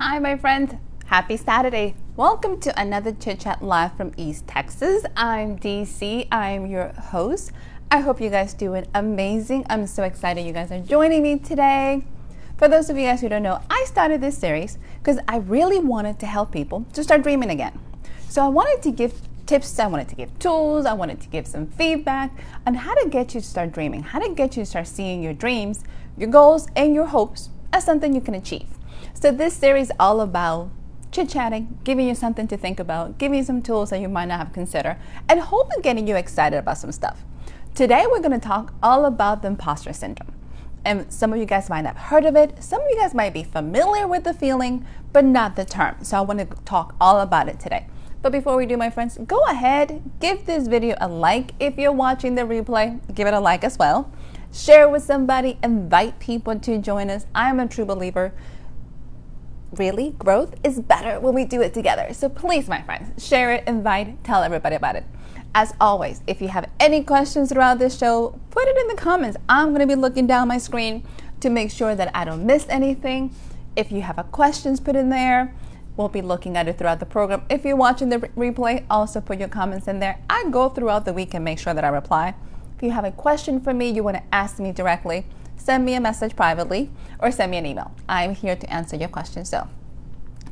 Hi, my friends. Happy Saturday. Welcome to another Chit Chat live from East Texas. I'm DC. I'm your host. I hope you guys doing amazing. I'm so excited you guys are joining me today. For those of you guys who don't know, I started this series because I really wanted to help people to start dreaming again. So I wanted to give tips, I wanted to give tools, I wanted to give some feedback on how to get you to start dreaming, how to get you to start seeing your dreams, your goals, and your hopes as something you can achieve. So this series is all about chit-chatting, giving you something to think about, giving you some tools that you might not have considered, and hoping getting you excited about some stuff. Today we're going to talk all about the imposter syndrome. And some of you guys might have heard of it. Some of you guys might be familiar with the feeling, but not the term. So I want to talk all about it today. But before we do, my friends, go ahead, give this video a like. If you're watching the replay, give it a like as well. Share with somebody, invite people to join us. I'm a true believer. Really, growth is better when we do it together. So please, my friends, share it, invite, tell everybody about it. As always, if you have any questions throughout this show, put it in the comments. I'm going to be looking down my screen to make sure that I don't miss anything. If you have questions, put in there. We'll be looking at it throughout the program. If you're watching the replay, also put your comments in there. I go throughout the week and make sure that I reply. If you have a question for me, you want to ask me directly, send me a message privately or send me an email. I'm here to answer your questions. So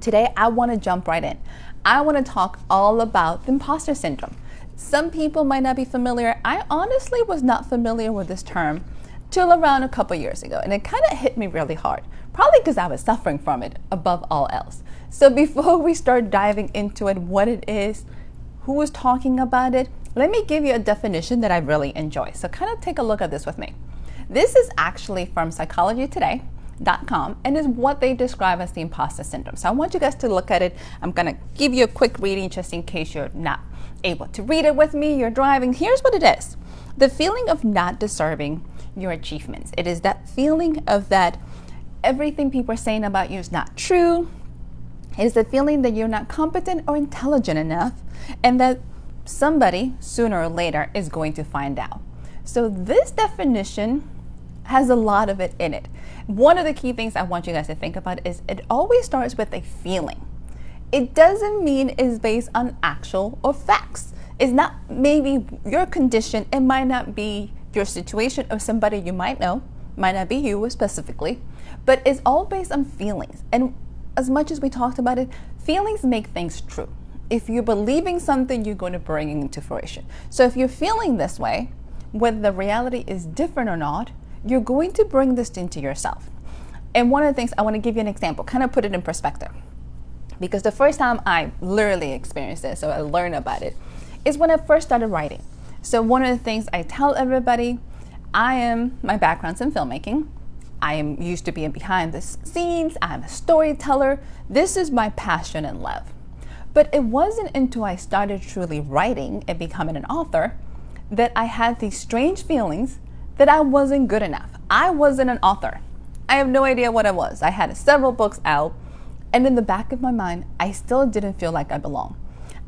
today I want to jump right in. I want to talk all about the imposter syndrome. Some people might not be familiar. I honestly was not familiar with this term till around a couple years ago, and it kind of hit me really hard, probably because I was suffering from it above all else. So before we start diving into it, what it is, who is talking about it, let me give you a definition that I really enjoy. So kind of take a look at this with me. This is actually from psychologytoday.com and is what they describe as the imposter syndrome. So I want you guys to look at it. I'm going to give you a quick reading just in case you're not able to read it with me, you're driving. Here's what it is. The feeling of not deserving your achievements. It is that feeling of that everything people are saying about you is not true. It is the feeling that you're not competent or intelligent enough and that somebody sooner or later is going to find out. So this definition has a lot of it in it. One of the key things I want you guys to think about is it always starts with a feeling. It doesn't mean it's based on actual or facts. It's not maybe your condition. It might not be your situation or somebody you might know, might not be you specifically, but it's all based on feelings. And as much as we talked about it, feelings make things true. If you're believing something, you're going to bring it into fruition. So if you're feeling this way, whether the reality is different or not, you're going to bring this into yourself. And one of the things, I want to give you an example, kind of put it in perspective. Because the first time I literally experienced this, so I learned about it, is when I first started writing. So one of the things I tell everybody, my background's in filmmaking. I am used to being behind the scenes. I'm a storyteller. This is my passion and love. But it wasn't until I started truly writing and becoming an author that I had these strange feelings that I wasn't good enough. I wasn't an author. I have no idea what I was. I had several books out, and in the back of my mind, I still didn't feel like I belonged.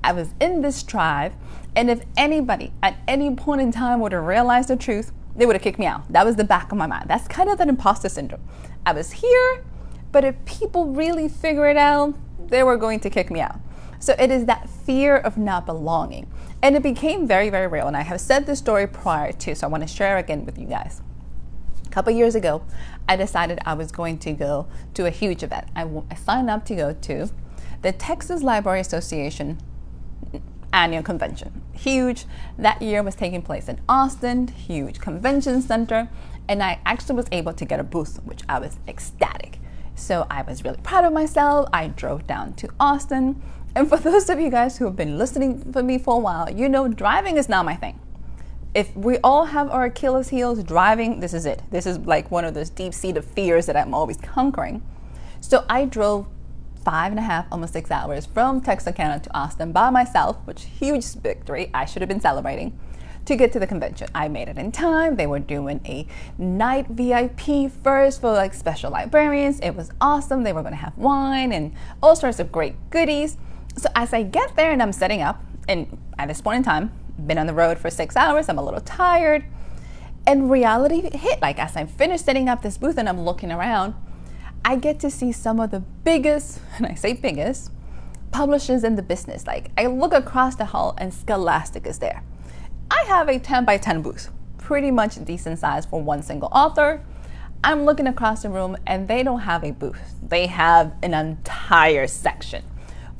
I was in this tribe, and if anybody at any point in time would have realized the truth, they would have kicked me out. That was the back of my mind. That's kind of that imposter syndrome. I was here, but if people really figure it out, they were going to kick me out. So it is that fear of not belonging. And it became very, very real. And I have said this story prior to, so I want to share again with you guys. A couple years ago, I decided I was going to go to a huge event. I signed up to go to the Texas Library Association annual convention. Huge. That year was taking place in Austin, huge convention center. And I actually was able to get a booth, which I was ecstatic. So I was really proud of myself. I drove down to Austin. And for those of you guys who have been listening for me for a while, you know driving is not my thing. If we all have our Achilles heels, driving, this is it. This is like one of those deep-seated fears that I'm always conquering. So I drove 5.5, almost 6 hours from Texarkana to Austin by myself, which huge victory. I should have been celebrating to get to the convention. I made it in time. They were doing a night VIP first for like special librarians. It was awesome. They were going to have wine and all sorts of great goodies. So as I get there and I'm setting up, and at this point in time, been on the road for 6 hours, I'm a little tired, and reality hit. Like as I finished setting up this booth and I'm looking around, I get to see some of the biggest, and I say biggest, publishers in the business. Like, I look across the hall and Scholastic is there. I have a 10 by 10 booth, pretty much decent size for one single author. I'm looking across the room and they don't have a booth. They have an entire section.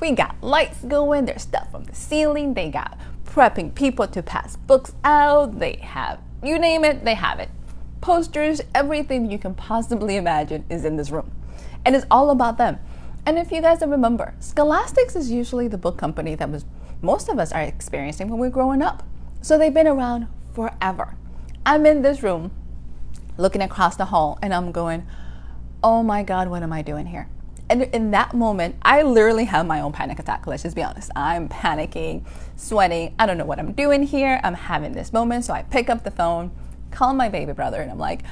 We got lights going, there's stuff from the ceiling, they got prepping people to pass books out, they have, you name it, they have it. Posters, everything you can possibly imagine is in this room. And it's all about them. And if you guys remember, Scholastics is usually the book company that most of us are experiencing when we're growing up. So they've been around forever. I'm in this room looking across the hall and I'm going, oh my God, what am I doing here? And in that moment, I literally have my own panic attack. Let's just be honest. I'm panicking, sweating. I don't know what I'm doing here. I'm having this moment. So I pick up the phone, call my baby brother, and I'm like,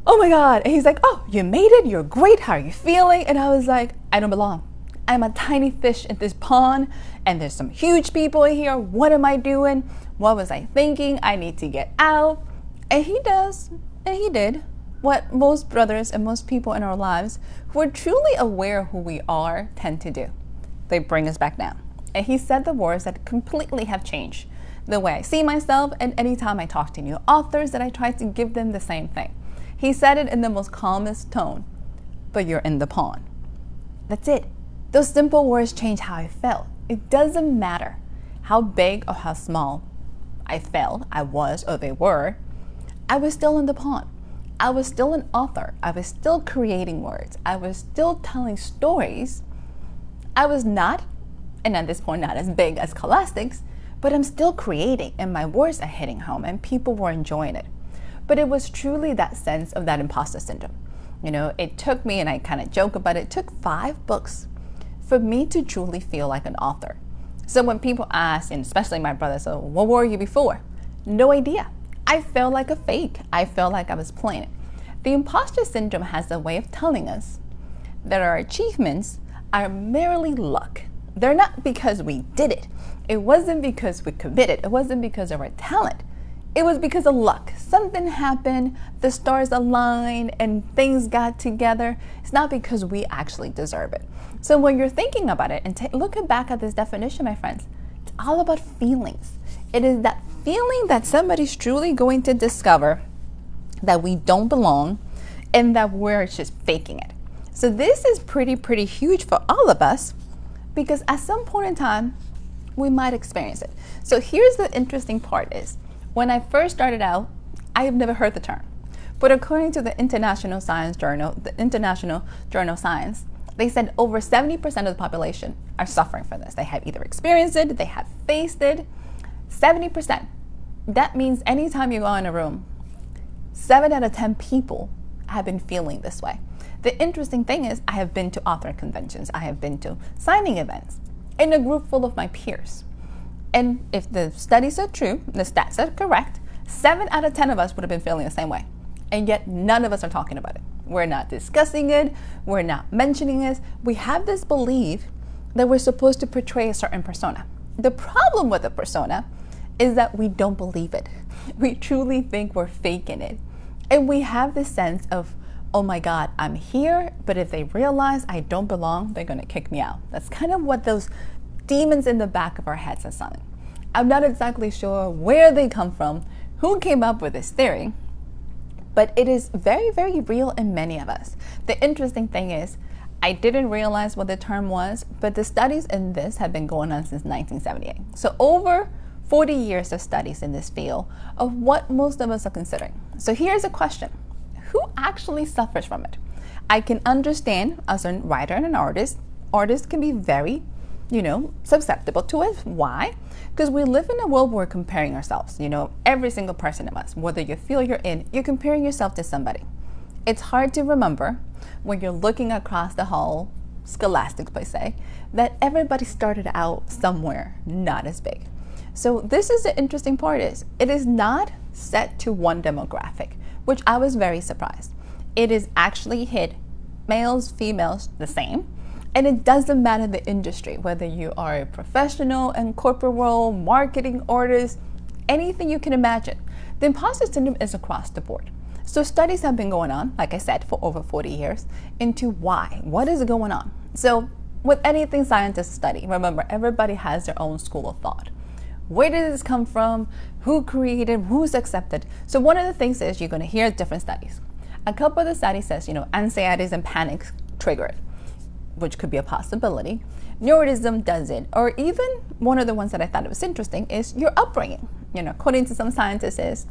oh my God. And he's like, oh, you made it. You're great. How are you feeling? And I was like, I don't belong. I'm a tiny fish in this pond and there's some huge people here. What am I doing? What was I thinking? I need to get out. And he does, and he did what most brothers and most people in our lives who are truly aware of who we are tend to do. They bring us back down. And he said the words that completely have changed the way I see myself, and anytime I talk to new authors that I try to give them the same thing. He said it in the most calmest tone, but you're in the pond. That's it. Those simple words change how I felt. It doesn't matter how big or how small I felt, I was, or they were, I was still in the pond. I was still an author. I was still creating words. I was still telling stories. I was not, and at this point not as big as Scholastics, but I'm still creating and my words are hitting home and people were enjoying it. But it was truly that sense of that imposter syndrome. You know, it took me, and I kind of joke about it, it took 5 books for me to truly feel like an author. So when people ask, and especially my brother, so what were you before? No idea. I felt like a fake. I felt like I was playing it. The imposter syndrome has a way of telling us that our achievements are merely luck. They're not because we did it. It wasn't because we committed. It wasn't because of our talent. It was because of luck. Something happened, the stars aligned, and things got together. It's not because we actually deserve it. So when you're thinking about it and looking back at this definition, my friends, it's all about feelings. It is that feeling that somebody's truly going to discover that we don't belong and that we're just faking it. So this is pretty huge for all of us because at some point in time, we might experience it. So here's the interesting part is, when I first started out, I have never heard the term. But according to the International Science Journal, the International Journal of Science, they said over 70% of the population are suffering from this. They have either experienced it, they have faced it. 70%. That means anytime you go in a room, 7 out of 10 people have been feeling this way. The interesting thing is I have been to author conventions. I have been to signing events in a group full of my peers. And if the studies are true, the stats are correct, 7 out of 10 of us would have been feeling the same way. And yet none of us are talking about it. We're not discussing it. We're not mentioning it. We have this belief that we're supposed to portray a certain persona. The problem with the persona is that we don't believe it. We truly think we're faking it. And we have this sense of, oh my God, I'm here, but if they realize I don't belong, they're gonna kick me out. That's kind of what those demons in the back of our heads are saying. I'm not exactly sure where they come from, who came up with this theory, but it is very real in many of us. The interesting thing is, I didn't realize what the term was, but the studies in this have been going on since 1978. So over 40 years of studies in this field of what most of us are considering. So here's a question. Who actually suffers from it? I can understand as a writer and an artist, artists can be very, susceptible to it. Why? Because we live in a world where we're comparing ourselves. Every single person of us, whether you feel you're in, you're comparing yourself to somebody. It's hard to remember when you're looking across the hall, Scholastics per se, that everybody started out somewhere not as big. So this is the interesting part is, it is not set to one demographic, which I was very surprised. It is actually hit males, females, the same. And it doesn't matter the industry, whether you are a professional in corporate world, marketing, artist, anything you can imagine. The imposter syndrome is across the board. So studies have been going on, like I said, for over 40 years into why. What is going on? So with anything scientists study, remember, everybody has their own school of thought. Where did this come from? Who created? Who's accepted? So one of the things is you're going to hear different studies. A couple of the studies says, anxieties and panic trigger it, which could be a possibility. Neurotism does it. Or even one of the ones that I thought was interesting is your upbringing. According to some scientists is,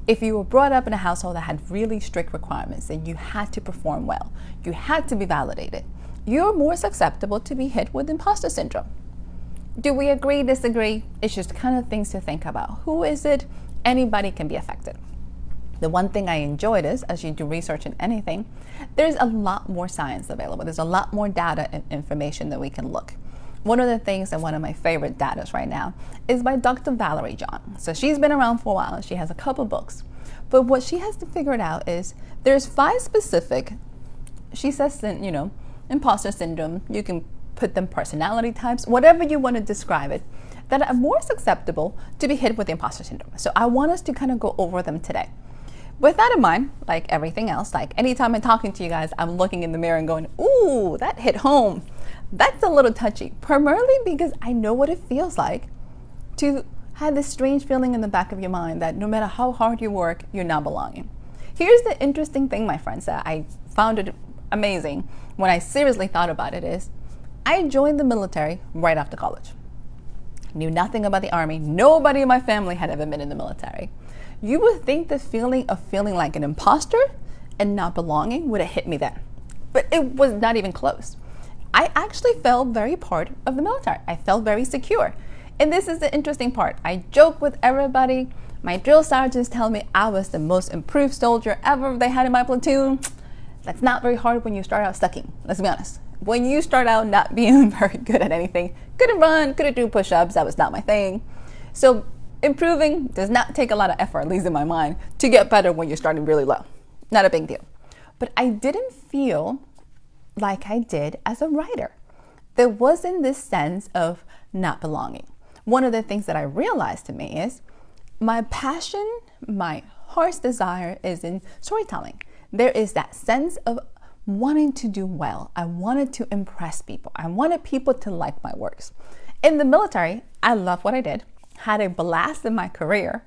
if you were brought up in a household that had really strict requirements and you had to perform well, you had to be validated, you're more susceptible to be hit with imposter syndrome. Do we agree, disagree? It's just kind of things to think about. Who is it? Anybody can be affected. The one thing I enjoyed is, as you do research in anything, there's a lot more science available. There's a lot more data and information that we can look. One of the things and one of my favorite data right now is by Dr. Valerie John. So she's been around for a while. She has a couple books. But what she has to figure it out is there's 5 specific, she says, imposter syndrome. You can put them personality types, whatever you want to describe it, that are more susceptible to be hit with the imposter syndrome. So I want us to kind of go over them today. With that in mind, like everything else, like anytime I'm talking to you guys, I'm looking in the mirror and going, ooh, that hit home. That's a little touchy, primarily because I know what it feels like to have this strange feeling in the back of your mind that no matter how hard you work, you're not belonging. Here's the interesting thing, my friends, that I found it amazing when I seriously thought about it is, I joined the military right after college. Knew nothing about the Army. Nobody in my family had ever been in the military. You would think the feeling of feeling like an imposter and not belonging would have hit me then. But it was not even close. I actually felt very part of the military. I felt very secure. And this is the interesting part. I joke with everybody. My drill sergeants tell me I was the most improved soldier ever they had in my platoon. That's not very hard when you start out sucking. Let's be honest. When you start out not being very good at anything, couldn't run, couldn't do push-ups, that was not my thing. So improving does not take a lot of effort, at least in my mind, to get better when you're starting really low. Not a big deal. But I didn't feel like I did as a writer. There wasn't this sense of not belonging. One of the things that I realized to me is my passion, my heart's desire is in storytelling. There is that sense of wanting to do well. I wanted to impress people. I wanted people to like my works. In the military, I loved what I did, had a blast in my career,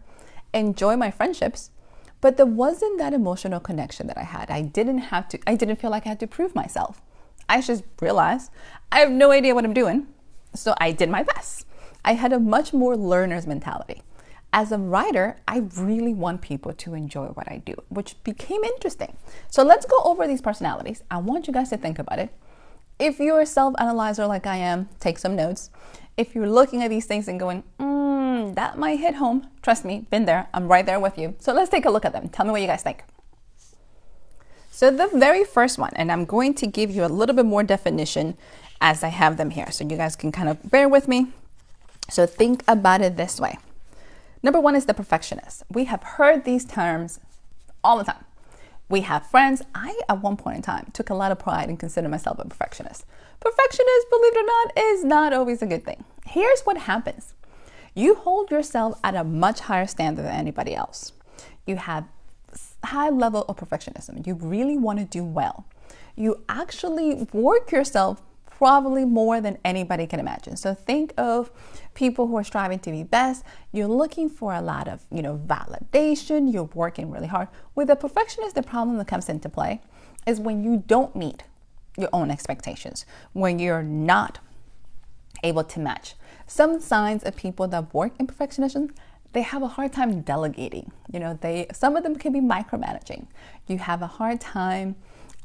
enjoyed my friendships, but there wasn't that emotional connection that I had. I didn't feel like I had to prove myself. I just realized I have no idea what I'm doing, so I did my best. I had a much more learner's mentality. As a writer, I really want people to enjoy what I do, which became interesting. So let's go over these personalities. I want you guys to think about it. If you're a self-analyzer like I am, take some notes. If you're looking at these things and going, that might hit home, trust me, been there. I'm right there with you. So let's take a look at them. Tell me what you guys think. So the very first one, and I'm going to give you a little bit more definition as I have them here, so you guys can kind of bear with me. So think about it this way. Number 1 is the perfectionist. We have heard these terms all the time. We have friends. I, at one point in time, took a lot of pride in considering myself a perfectionist. Perfectionist, believe it or not, is not always a good thing. Here's what happens. You hold yourself at a much higher standard than anybody else. You have high level of perfectionism. You really want to do well. You actually work yourself probably more than anybody can imagine. So think of people who are striving to be best. You're looking for a lot of, validation. You're working really hard. With a perfectionist, the problem that comes into play is when you don't meet your own expectations, when you're not able to match. Some signs of people that work in perfectionism, they have a hard time delegating. Some of them can be micromanaging. You have a hard time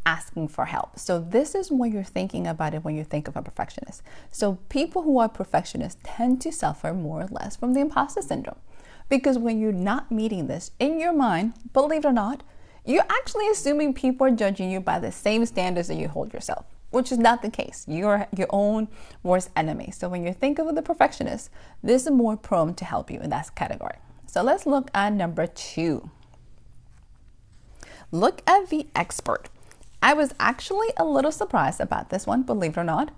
asking for help. So this is what you're thinking about it when you think of a perfectionist. So people who are perfectionists tend to suffer more or less from the imposter syndrome, because when you're not meeting this in your mind, believe it or not, you're actually assuming people are judging you by the same standards that you hold yourself, which is not the case. You're your own worst enemy. So when you think of the perfectionist, this is more prone to help you in that category. So let's look at number 2. Look at the expert. I was actually a little surprised about this one, believe it or not.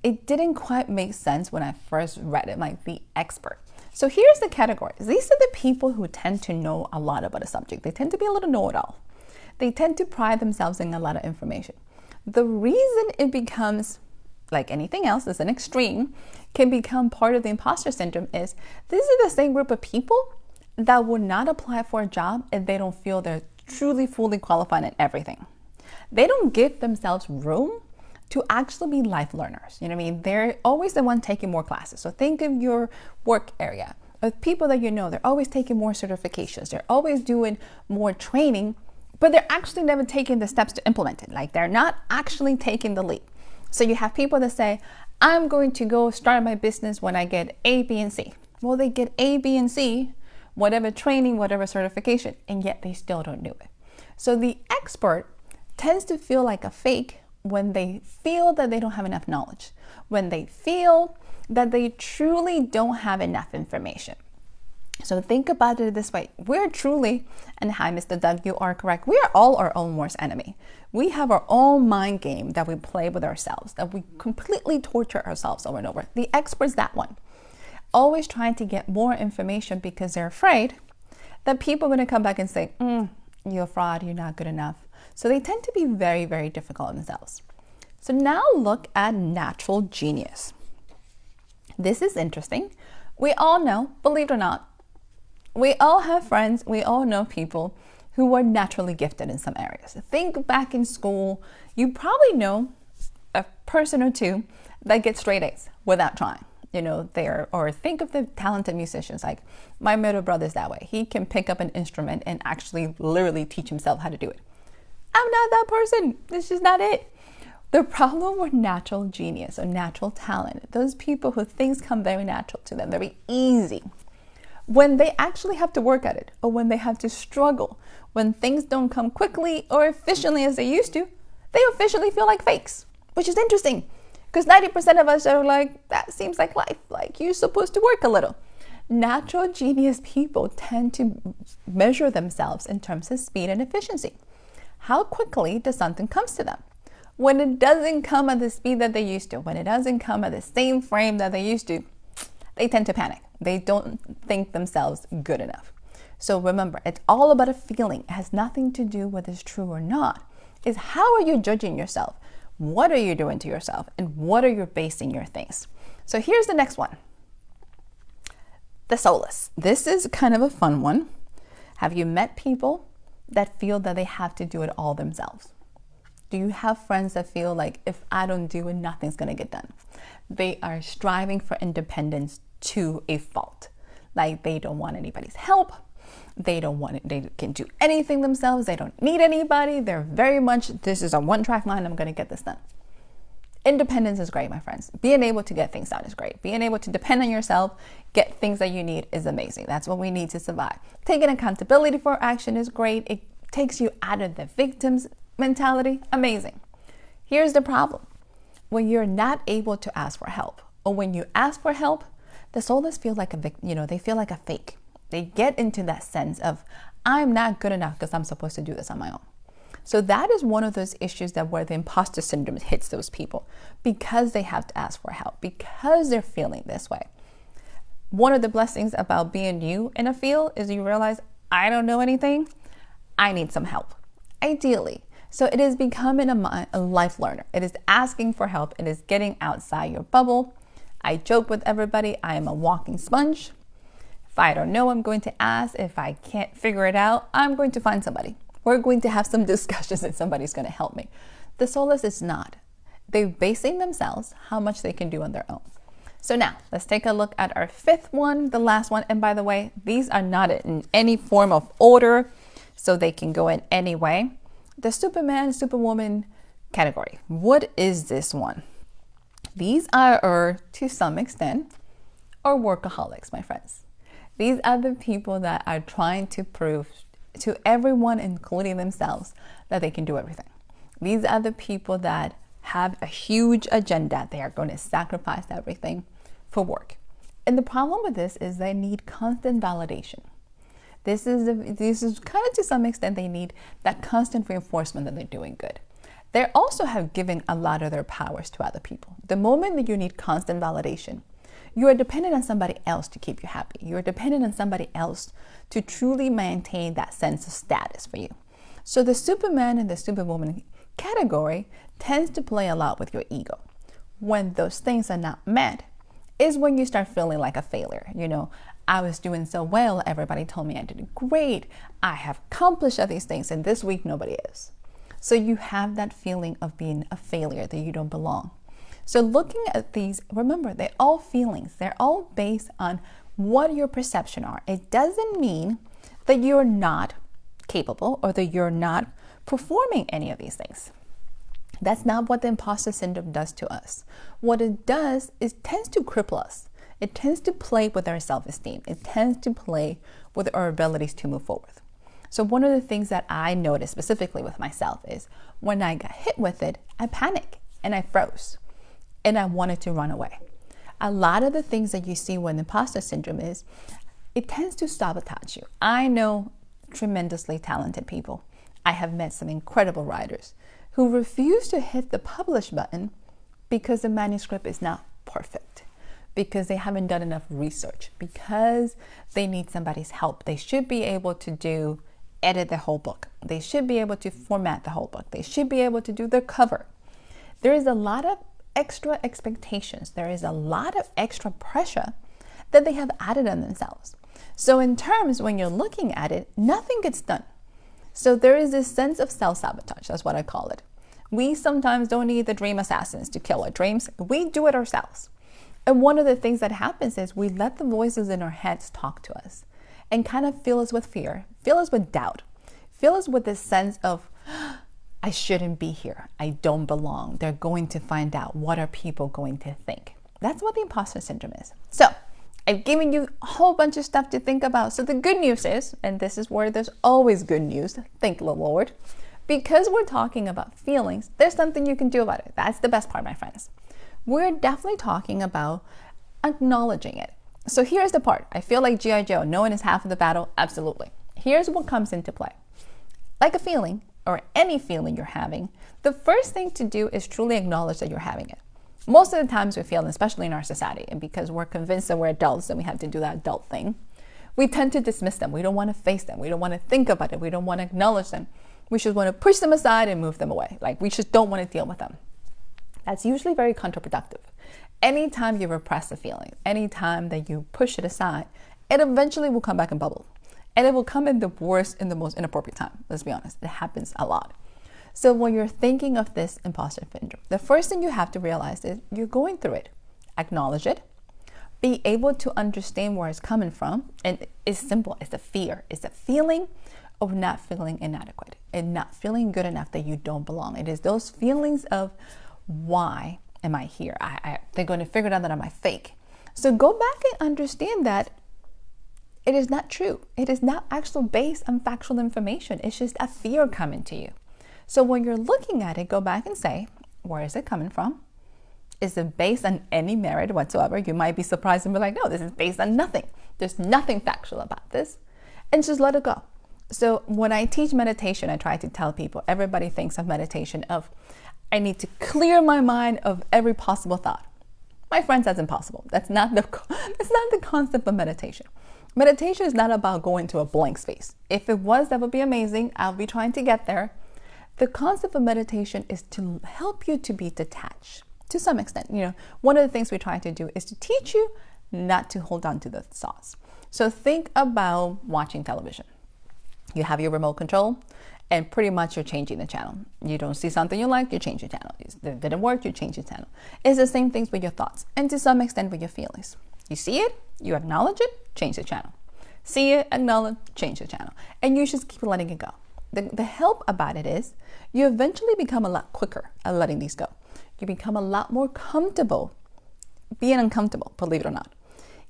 It didn't quite make sense when I first read it, like the expert. So here's the categories. These are the people who tend to know a lot about a subject. They tend to be a little know-it-all. They tend to pride themselves in a lot of information. The reason it becomes, like anything else, is an extreme, can become part of the imposter syndrome is this is the same group of people that would not apply for a job if they don't feel they're truly, fully qualified in everything. They don't give themselves room to actually be life learners. You know what I mean? They're always the one taking more classes. So think of your work area, of people that you know, they're always taking more certifications. They're always doing more training, but they're actually never taking the steps to implement it. Like they're not actually taking the leap. So you have people that say, I'm going to go start my business when I get A, B, and C. Well, they get A, B, and C, whatever training, whatever certification, and yet they still don't do it. So the expert tends to feel like a fake when they feel that they don't have enough knowledge, when they feel that they truly don't have enough information. So think about it this way. We're truly, and hi, Mr. Doug, you are correct. We are all our own worst enemy. We have our own mind game that we play with ourselves, that we completely torture ourselves over and over. The expert's that one. Always trying to get more information because they're afraid that people are going to come back and say, you're a fraud, you're not good enough. So they tend to be very, very difficult on themselves. So now look at natural genius. This is interesting. We all know, believe it or not, we all have friends, we all know people who are naturally gifted in some areas. Think back in school, you probably know a person or two that gets straight A's without trying. You know, or think of the talented musicians. Like my middle brother's that way. He can pick up an instrument and actually literally teach himself how to do it. I'm not that person. This is not it. The problem with natural genius or natural talent, those people who things come very natural to them, very easy, when they actually have to work at it, or when they have to struggle, when things don't come quickly or efficiently as they used to, they officially feel like fakes, which is interesting. Because 90% of us are like, that seems like life. Like you're supposed to work a little. Natural genius people tend to measure themselves in terms of speed and efficiency. How quickly does something come to them? When it doesn't come at the speed that they used to, when it doesn't come at the same frame that they used to, they tend to panic. They don't think themselves good enough. So remember, it's all about a feeling. It has nothing to do with it's true or not. It's how are you judging yourself? What are you doing to yourself? And what are you basing your things? So here's the next one. The soulless. This is kind of a fun one. Have you met people that feel that they have to do it all themselves? Do you have friends that feel like if I don't do it, nothing's going to get done? They are striving for independence to a fault. Like they don't want anybody's help. They can do anything themselves. They don't need anybody. They're very much, this is a one-track mind. I'm going to get this done. Independence is great, my friends. Being able to get things done is great. Being able to depend on yourself, get things that you need is amazing. That's what we need to survive. Taking accountability for action is great. It takes you out of the victim's mentality. Amazing. Here's the problem. When you're not able to ask for help, or when you ask for help, the soulless feel like they feel like a fake. They get into that sense of, I'm not good enough because I'm supposed to do this on my own. So that is one of those issues that where the imposter syndrome hits those people because they have to ask for help, because they're feeling this way. One of the blessings about being new in a field is you realize, I don't know anything. I need some help, ideally. So it is becoming a life learner. It is asking for help. It is getting outside your bubble. I joke with everybody, I am a walking sponge. If I don't know, I'm going to ask. If I can't figure it out, I'm going to find somebody. We're going to have some discussions and somebody's going to help me. The soulless is not. They're basing themselves how much they can do on their own. So now let's take a look at our fifth one, the last one. And by the way, these are not in any form of order, so they can go in any way. The Superman, Superwoman category. What is this one? These are, to some extent, are workaholics, my friends. These are the people that are trying to prove to everyone, including themselves, that they can do everything. These are the people that have a huge agenda. They are going to sacrifice everything for work. And the problem with this is they need constant validation. This is kind of, to some extent, they need that constant reinforcement that they're doing good. They also have given a lot of their powers to other people. The moment that you need constant validation, You are dependent on somebody else to keep you happy. You are dependent on somebody else to truly maintain that sense of status for you. So the Superman and the Superwoman category tends to play a lot with your ego. When those things are not met is when you start feeling like a failure. I was doing so well. Everybody told me I did great. I have accomplished all these things, and this week nobody is. So you have that feeling of being a failure, that you don't belong. So looking at these, remember, they're all feelings. They're all based on what your perception are. It doesn't mean that you're not capable or that you're not performing any of these things. That's not what the imposter syndrome does to us. What it does is tends to cripple us. It tends to play with our self-esteem. It tends to play with our abilities to move forward. So one of the things that I noticed specifically with myself is when I got hit with it, I panicked and I froze and I wanted to run away. A lot of the things that you see when imposter syndrome is, it tends to sabotage you. I know tremendously talented people. I have met some incredible writers who refuse to hit the publish button because the manuscript is not perfect, because they haven't done enough research, because they need somebody's help. They should be able to edit the whole book. They should be able to format the whole book. They should be able to do their cover. There is a lot of extra expectations. There is a lot of extra pressure that they have added on themselves. So in terms, when you're looking at it, nothing gets done. So there is this sense of self-sabotage. That's what I call it. We sometimes don't need the dream assassins to kill our dreams. We do it ourselves. And one of the things that happens is we let the voices in our heads talk to us and kind of fill us with fear, fill us with doubt, fill us with this sense of, I shouldn't be here. I don't belong. They're going to find out. What are people going to think? That's what the imposter syndrome is. So I've given you a whole bunch of stuff to think about. So the good news is, and this is where there's always good news, thank the Lord, because we're talking about feelings, there's something you can do about it. That's the best part, my friends. We're definitely talking about acknowledging it. So here's the part. I feel like G.I. Joe, knowing is half of the battle. Absolutely. Here's what comes into play. Like a feeling or any feeling you're having, the first thing to do is truly acknowledge that you're having it. Most of the times we feel, especially in our society, and because we're convinced that we're adults and we have to do that adult thing, we tend to dismiss them. We don't want to face them. We don't want to think about it. We don't want to acknowledge them. We just want to push them aside and move them away. Like we just don't want to deal with them. That's usually very counterproductive. Anytime you repress a feeling, anytime that you push it aside, it eventually will come back and bubble. And it will come in the worst and the most inappropriate time. Let's be honest. It happens a lot. So when you're thinking of this imposter syndrome, the first thing you have to realize is you're going through it. Acknowledge it. Be able to understand where it's coming from. And it's simple. It's a fear. It's a feeling of not feeling inadequate and not feeling good enough that you don't belong. It is those feelings of, why am I here? They're going to figure out that I'm a fake. So go back and understand that it is not true. It is not actually based on factual information. It's just a fear coming to you. So when you're looking at it, go back and say, where is it coming from? Is it based on any merit whatsoever? You might be surprised and be like, no, this is based on nothing. There's nothing factual about this. And just let it go. So when I teach meditation, I try to tell people, everybody thinks of meditation of, I need to clear my mind of every possible thought. My friends, that's impossible. That's not the concept of meditation. Meditation is not about going to a blank space. If it was, that would be amazing. I'll be trying to get there. The concept of meditation is to help you to be detached to some extent. One of the things we try to do is to teach you not to hold on to the thoughts. So think about watching television. You have your remote control and pretty much you're changing the channel. You don't see something you like, you change the channel. It didn't work, you change the channel. It's the same things with your thoughts and to some extent with your feelings. You see it, you acknowledge it, change the channel. See it, acknowledge, change the channel. And you just keep letting it go. The help about it is you eventually become a lot quicker at letting these go. You become a lot more comfortable being uncomfortable, believe it or not.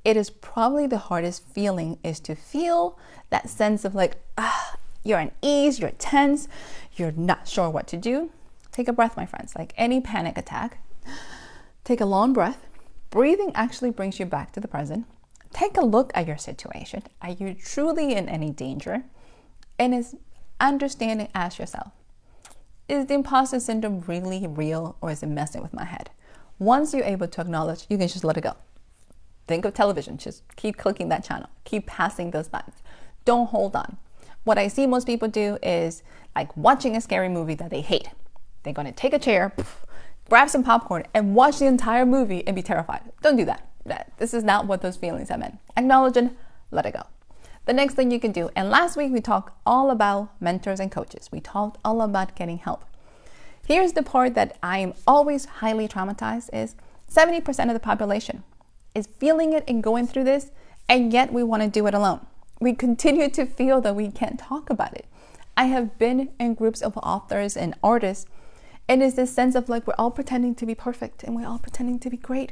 It is probably the hardest feeling is to feel that sense of like, you're at ease, you're tense, you're not sure what to do. Take a breath, my friends. Like any panic attack, take a long breath. Breathing actually brings you back to the present. Take a look at your situation. Are you truly in any danger? And is understanding, ask yourself, is the imposter syndrome really real or is it messing with my head? Once you're able to acknowledge, you can just let it go. Think of television. Just keep clicking that channel. Keep passing those buttons. Don't hold on. What I see most people do is like watching a scary movie that they hate. They're going to take a chair, grab some popcorn, and watch the entire movie and be terrified. Don't do that. This is not what those feelings are meant. Acknowledge and let it go. The next thing you can do, and last week we talked all about mentors and coaches. We talked all about getting help. Here's the part that I am always highly traumatized is 70% of the population is feeling it and going through this, and yet we want to do it alone. We continue to feel that we can't talk about it. I have been in groups of authors and artists, and it's this sense of like we're all pretending to be perfect and we're all pretending to be great.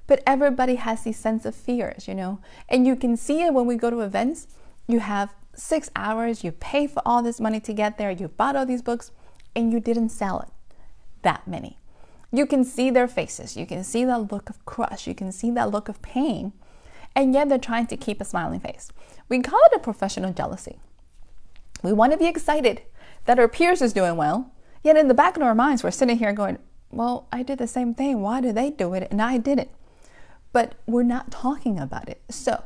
But everybody has these sense of fears, and you can see it when we go to events. You have 6 hours, you pay for all this money to get there, you bought all these books, and you didn't sell it that many. You can see their faces. You can see that look of crush. You can see that look of pain. And yet they're trying to keep a smiling face. We call it a professional jealousy. We want to be excited that our peers is doing well. Yet in the back of our minds, we're sitting here going, well, I did the same thing. Why did they do it and I didn't? But we're not talking about it. So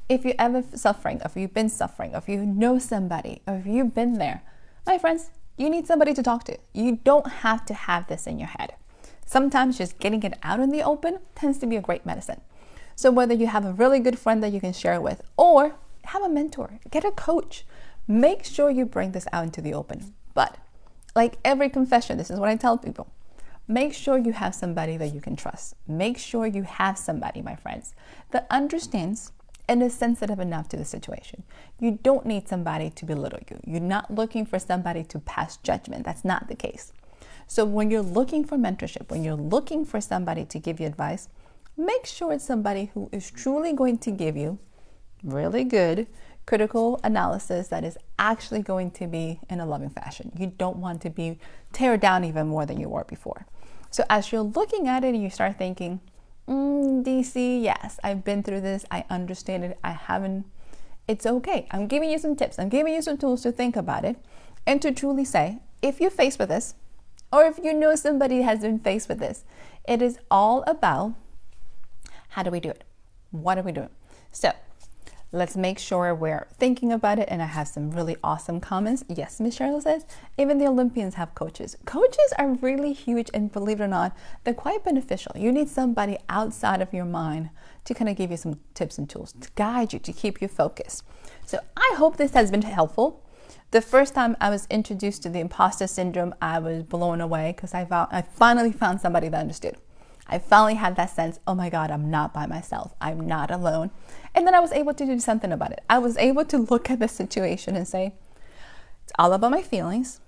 if you're ever suffering, or if you've been suffering, or if you know somebody, or if you've been there, my friends, you need somebody to talk to. You don't have to have this in your head. Sometimes just getting it out in the open tends to be a great medicine. So whether you have a really good friend that you can share with, or have a mentor, get a coach, make sure you bring this out into the open. But like every confession, this is what I tell people. Make sure you have somebody that you can trust. Make sure you have somebody, my friends, that understands and is sensitive enough to the situation. You don't need somebody to belittle you. You're not looking for somebody to pass judgment. That's not the case. So when you're looking for mentorship, when you're looking for somebody to give you advice, make sure it's somebody who is truly going to give you really good critical analysis that is actually going to be in a loving fashion. You don't want to be tear down even more than you were before. So as you're looking at it and you start thinking, DC, yes, I've been through this. I understand it. I haven't. It's okay. I'm giving you some tips. I'm giving you some tools to think about it and to truly say, if you're faced with this, or if you know somebody has been faced with this, it is all about how do we do it? What are we doing? So let's make sure we're thinking about it. And I have some really awesome comments. Yes, Miss Cheryl says, even the Olympians have coaches. Coaches are really huge, and believe it or not, they're quite beneficial. You need somebody outside of your mind to kind of give you some tips and tools, to guide you, to keep you focused. So I hope this has been helpful. The first time I was introduced to the imposter syndrome, I was blown away because I finally found somebody that understood. I finally had that sense, oh my God, I'm not by myself. I'm not alone. And then I was able to do something about it. I was able to look at the situation and say, it's all about my feelings.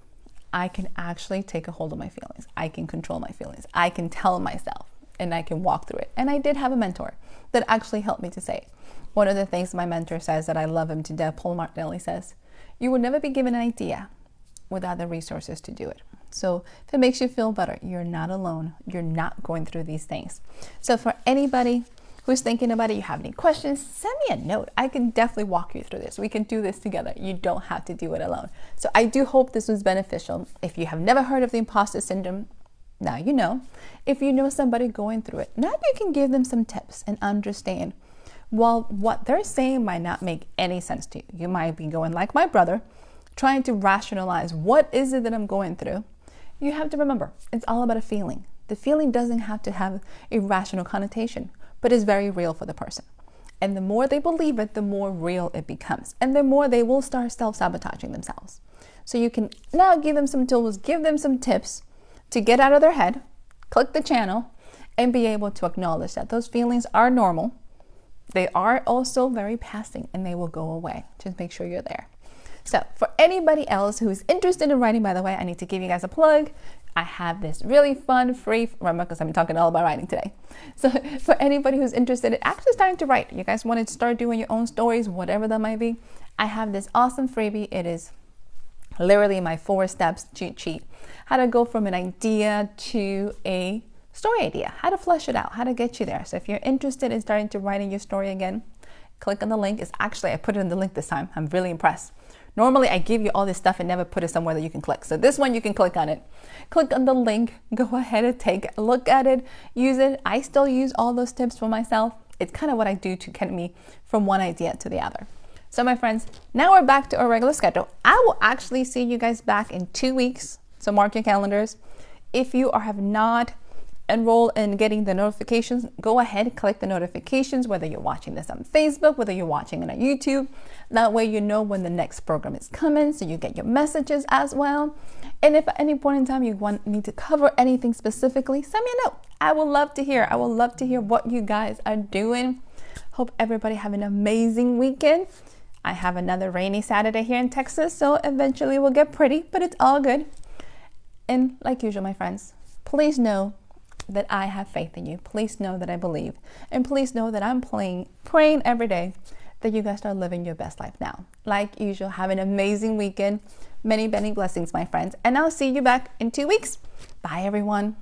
I can actually take a hold of my feelings. I can control my feelings. I can tell myself and I can walk through it. And I did have a mentor that actually helped me to say it. One of the things my mentor says that I love him to death, Paul Martinelli says, you will never be given an idea without the resources to do it. So if it makes you feel better, you're not alone. You're not going through these things. So for anybody who's thinking about it, you have any questions, send me a note. I can definitely walk you through this. We can do this together. You don't have to do it alone. So I do hope this was beneficial. If you have never heard of the imposter syndrome, now you know. If you know somebody going through it, now you can give them some tips and understand. Well, what they're saying might not make any sense to you. You might be going like my brother, trying to rationalize what is it that I'm going through. You have to remember, it's all about a feeling. The feeling doesn't have to have a rational connotation, but is very real for the person. And the more they believe it, the more real it becomes. And the more they will start self-sabotaging themselves. So you can now give them some tools, give them some tips to get out of their head, click the channel, and be able to acknowledge that those feelings are normal. They are also very passing and they will go away. Just make sure you're there. So for anybody else who's interested in writing, by the way, I need to give you guys a plug. I have this really fun, free, remember, because I'm talking all about writing today. So for anybody who's interested in actually starting to write, you guys want to start doing your own stories, whatever that might be, I have this awesome freebie. It is literally my 4 steps cheat sheet. How to go from an idea to a story idea, how to flesh it out, how to get you there. So if you're interested in starting to writing your story again, click on the link. It's actually, I put it in the link this time. I'm really impressed. Normally I give you all this stuff and never put it somewhere that you can click. So this one, you can click on it. Click on the link, go ahead and take a look at it, use it. I still use all those tips for myself. it's kind of what I do to get me from one idea to the other. So my friends, now we're back to our regular schedule. I will actually see you guys back in 2 weeks. So mark your calendars. If you have not enrolled in getting the notifications, go ahead and click the notifications, whether you're watching this on Facebook, whether you're watching it on YouTube. That way you know when the next program is coming, so you get your messages as well. And if at any point in time you want me to cover anything specifically, send me a note. I would love to hear. I would love to hear what you guys are doing. Hope everybody have an amazing weekend. I have another rainy Saturday here in Texas, so eventually we'll get pretty, but it's all good. And like usual, my friends, please know that I have faith in you. Please know that I believe. And please know that I'm praying every day that you guys start living your best life now. Like usual, have an amazing weekend. Many, many blessings, my friends. And I'll see you back in 2 weeks. Bye, everyone.